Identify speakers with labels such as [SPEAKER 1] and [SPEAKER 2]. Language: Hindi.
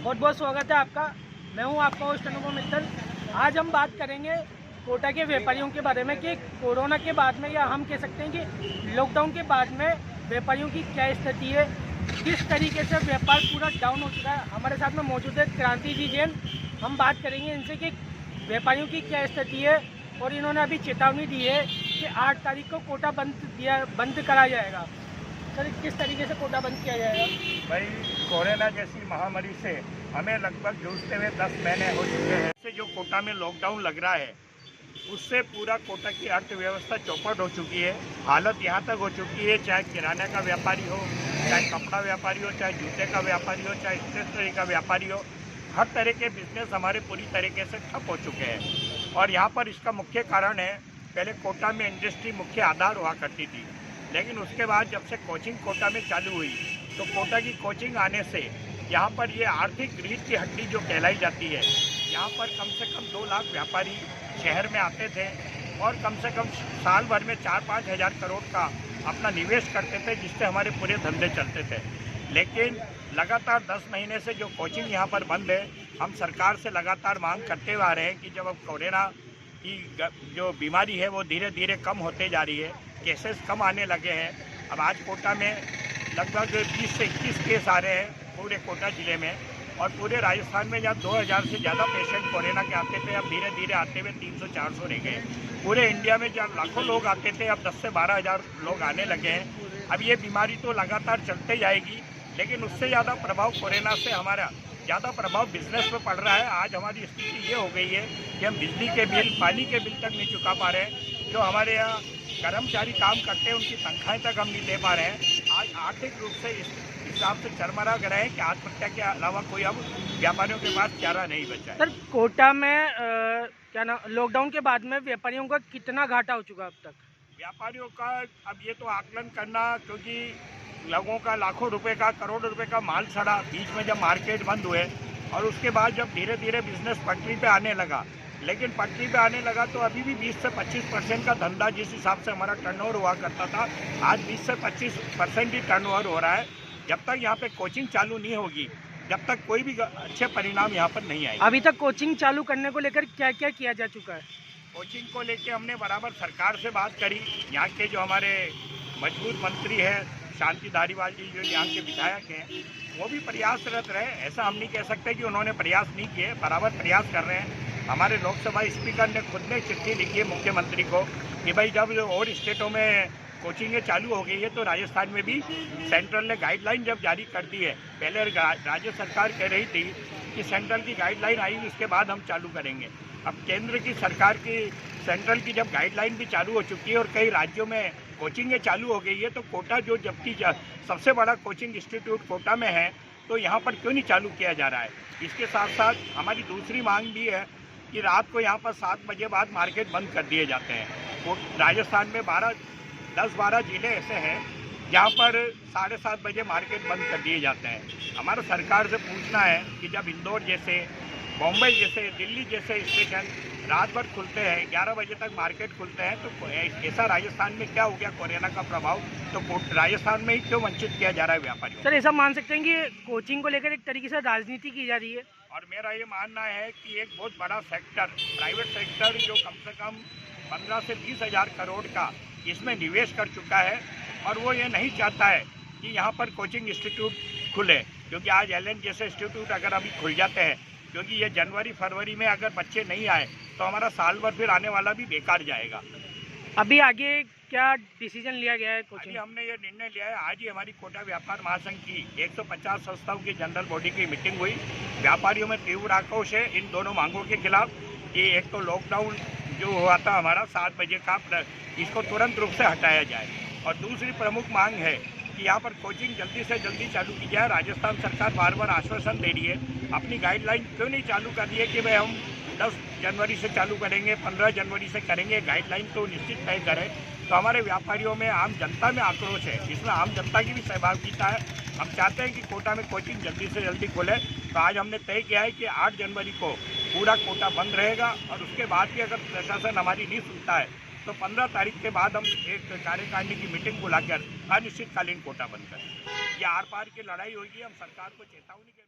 [SPEAKER 1] बहुत बहुत स्वागत है आपका। मैं हूं आपका होस्ट अनुभव मित्तल। आज हम बात करेंगे कोटा के व्यापारियों के बारे में कि कोरोना के बाद में, या हम कह सकते हैं कि लॉकडाउन के बाद में व्यापारियों की क्या स्थिति है, किस तरीके से व्यापार पूरा डाउन हो चुका है। हमारे साथ में मौजूद है क्रांति जी जैन। हम बात करेंगे इनसे कि व्यापारियों की क्या स्थिति है, और इन्होंने अभी चेतावनी दी है कि 8 तारीख को कोटा बंद करा जाएगा। सर, किस तरीके से कोटा बंद किया जाएगा?
[SPEAKER 2] भाई, कोरोना जैसी महामारी से हमें लगभग जूझते हुए 10 महीने हो चुके हैं। से जो कोटा में लॉकडाउन लग रहा है, उससे पूरा कोटा की अर्थव्यवस्था चौपट हो चुकी है। हालत यहाँ तक हो चुकी है, चाहे किराने का व्यापारी हो, चाहे कपड़ा व्यापारी हो, चाहे जूते का व्यापारी हो, चाहे स्टेशनरी का व्यापारी हो, हर तरह के बिजनेस हमारे पूरी तरीके से ठप हो चुके हैं। और यहाँ पर इसका मुख्य कारण है, पहले कोटा में इंडस्ट्री मुख्य आधार हुआ करती थी, लेकिन उसके बाद जब से कोचिंग कोटा में चालू हुई, तो कोटा की कोचिंग आने से यहाँ पर ये आर्थिक रीढ़ की हड्डी जो कहलाई जाती है, यहाँ पर कम से कम 2 लाख व्यापारी शहर में आते थे और कम से कम साल भर में 4-5 हज़ार करोड़ का अपना निवेश करते थे, जिससे हमारे पूरे धंधे चलते थे। लेकिन लगातार 10 महीने से जो कोचिंग यहाँ पर बंद है, हम सरकार से लगातार मांग करते हुए आ रहे हैं कि जब अब कोरोना की जो बीमारी है वो धीरे धीरे कम होते जा रही है, केसेस कम आने लगे हैं। अब आज कोटा में लगभग 20 से 21 केस आ रहे हैं पूरे कोटा ज़िले में, और पूरे राजस्थान में जब 2000 से ज़्यादा पेशेंट कोरोना के आते थे, अब धीरे धीरे आते हुए 300-400 रह गए। पूरे इंडिया में जब लाखों लोग आते थे, अब 10 से 12 हज़ार लोग आने लगे हैं। अब ये बीमारी तो लगातार चलते जाएगी, लेकिन उससे ज़्यादा प्रभाव कोरोना से हमारा ज़्यादा प्रभाव बिजनेस पे पड़ रहा है। आज हमारी स्थिति ये हो गई है कि हम बिजली के बिल, पानी के बिल तक नहीं चुका पा रहे हैं। जो हमारे यहाँ कर्मचारी काम करते हैं, उनकी तनख्वाहें तक हम नहीं दे पा रहे हैं। आज आर्थिक रूप से इस हिसाब से चरमरा गए हैं कि आत्महत्या के अलावा कोई अब व्यापारियों के पास चारा नहीं बचा है।
[SPEAKER 1] सर, कोटा में क्या ना लॉकडाउन के बाद में व्यापारियों का कितना घाटा हो चुका अब तक?
[SPEAKER 2] व्यापारियों का अब ये तो आकलन करना, क्योंकि लोगों का लाखों रुपए का, करोड़ों रुपए का माल सड़ा बीच में जब मार्केट बंद हुए, और उसके बाद जब धीरे धीरे बिजनेस पटरी पे आने लगा। लेकिन पटरी पे आने लगा तो अभी भी 20 से 25% का धंधा जिस हिसाब से हमारा टर्नओवर हुआ करता था, आज 20 से 25% ही टर्नओवर हो रहा है। जब तक यहाँ पे कोचिंग चालू नहीं होगी, जब तक कोई भी अच्छे परिणाम यहाँ पर नहीं आएंगे।
[SPEAKER 1] अभी तक कोचिंग चालू करने को लेकर क्या क्या किया जा चुका है?
[SPEAKER 2] कोचिंग को लेके हमने बराबर सरकार से बात करी। यहाँ के जो हमारे मजबूत मंत्री हैं शांति धारीवाल जी, जो यहाँ के विधायक हैं, वो भी प्रयासरत रहे। ऐसा हम नहीं कह सकते कि उन्होंने प्रयास नहीं किए, बराबर प्रयास कर रहे हैं। हमारे लोकसभा स्पीकर ने खुद ने चिट्ठी लिखी है मुख्यमंत्री को कि भाई, जब और स्टेटों में कोचिंगें चालू हो गई है तो राजस्थान में भी सेंट्रल ने गाइडलाइन जब जारी कर दी है। पहले राज्य सरकार कह रही थी कि सेंट्रल की गाइडलाइन आई, उसके बाद हम चालू करेंगे। अब केंद्र की सरकार की, सेंट्रल की जब गाइडलाइन भी चालू हो चुकी है और कई राज्यों में कोचिंगें चालू हो गई है, तो कोटा जो जबकि सबसे बड़ा कोचिंग इंस्टीट्यूट कोटा में है, तो यहाँ पर क्यों नहीं चालू किया जा रहा है? इसके साथ साथ हमारी दूसरी मांग भी है कि रात को यहाँ पर 7 बजे बाद मार्केट बंद कर दिए जाते हैं। राजस्थान में 10-12 जिले ऐसे हैं जहाँ पर 7:30 बजे मार्केट बंद कर दिए जाते हैं। हमारा सरकार से पूछना है कि जब इंदौर जैसे, बॉम्बे जैसे, दिल्ली जैसे स्टेशन रात भर खुलते हैं, 11 बजे तक मार्केट खुलते हैं, तो ऐसा राजस्थान में क्या हो गया कोरोना का प्रभाव? तो राजस्थान में ही क्यों वंचित किया जा रहा है व्यापारियों?
[SPEAKER 1] सर, ऐसा मान सकते हैं कि कोचिंग को लेकर एक तरीके से राजनीति की जा रही है?
[SPEAKER 2] और मेरा ये मानना है कि एक बहुत बड़ा सेक्टर, प्राइवेट सेक्टर, जो कम से कम 15 से 20 हज़ार करोड़ का इसमें निवेश कर चुका है, और वो ये नहीं चाहता है कि यहाँ पर कोचिंग इंस्टीट्यूट खुले। क्योंकि आज LN जैसे इंस्टीट्यूट अगर अभी खुल जाते हैं, क्योंकि ये जनवरी-फरवरी में अगर बच्चे नहीं आए तो हमारा साल भर फिर आने वाला भी बेकार जाएगा।
[SPEAKER 1] अभी आगे क्या डिसीजन लिया गया है? कोचिंग
[SPEAKER 2] हमने ये निर्णय लिया है, आज ही हमारी कोटा व्यापार महासंघ की 150 संस्थाओं की जनरल बॉडी की मीटिंग हुई। व्यापारियों में तीव्र आक्रोश है इन दोनों मांगों के खिलाफ कि एक तो लॉकडाउन जो हुआ था हमारा 7 बजे का, इसको तुरंत रूप से हटाया जाए, और दूसरी प्रमुख मांग है कि यहाँ पर कोचिंग जल्दी से जल्दी चालू की जाए। राजस्थान सरकार बार बार आश्वासन दे रही है, अपनी गाइडलाइन क्यों नहीं चालू कर रही है कि भाई हम 10 जनवरी से चालू करेंगे, 15 जनवरी से करेंगे? गाइडलाइन तो निश्चित तय करें। तो हमारे व्यापारियों में, आम जनता में आक्रोश है, इसमें आम जनता की भी सहभागिता है। हम चाहते हैं कि कोटा में कोचिंग जल्दी से जल्दी खुले। तो आज हमने तय किया है कि 8 जनवरी को पूरा कोटा बंद रहेगा, और उसके बाद भी अगर प्रशासन हमारी नहीं सुनता है तो 15 तारीख के बाद हम एक कार्यकारिणी की मीटिंग बुलाकर अनिश्चितकालीन कोटा बंद करें। ये आर पार की लड़ाई होगी। हम सरकार को चेतावनी के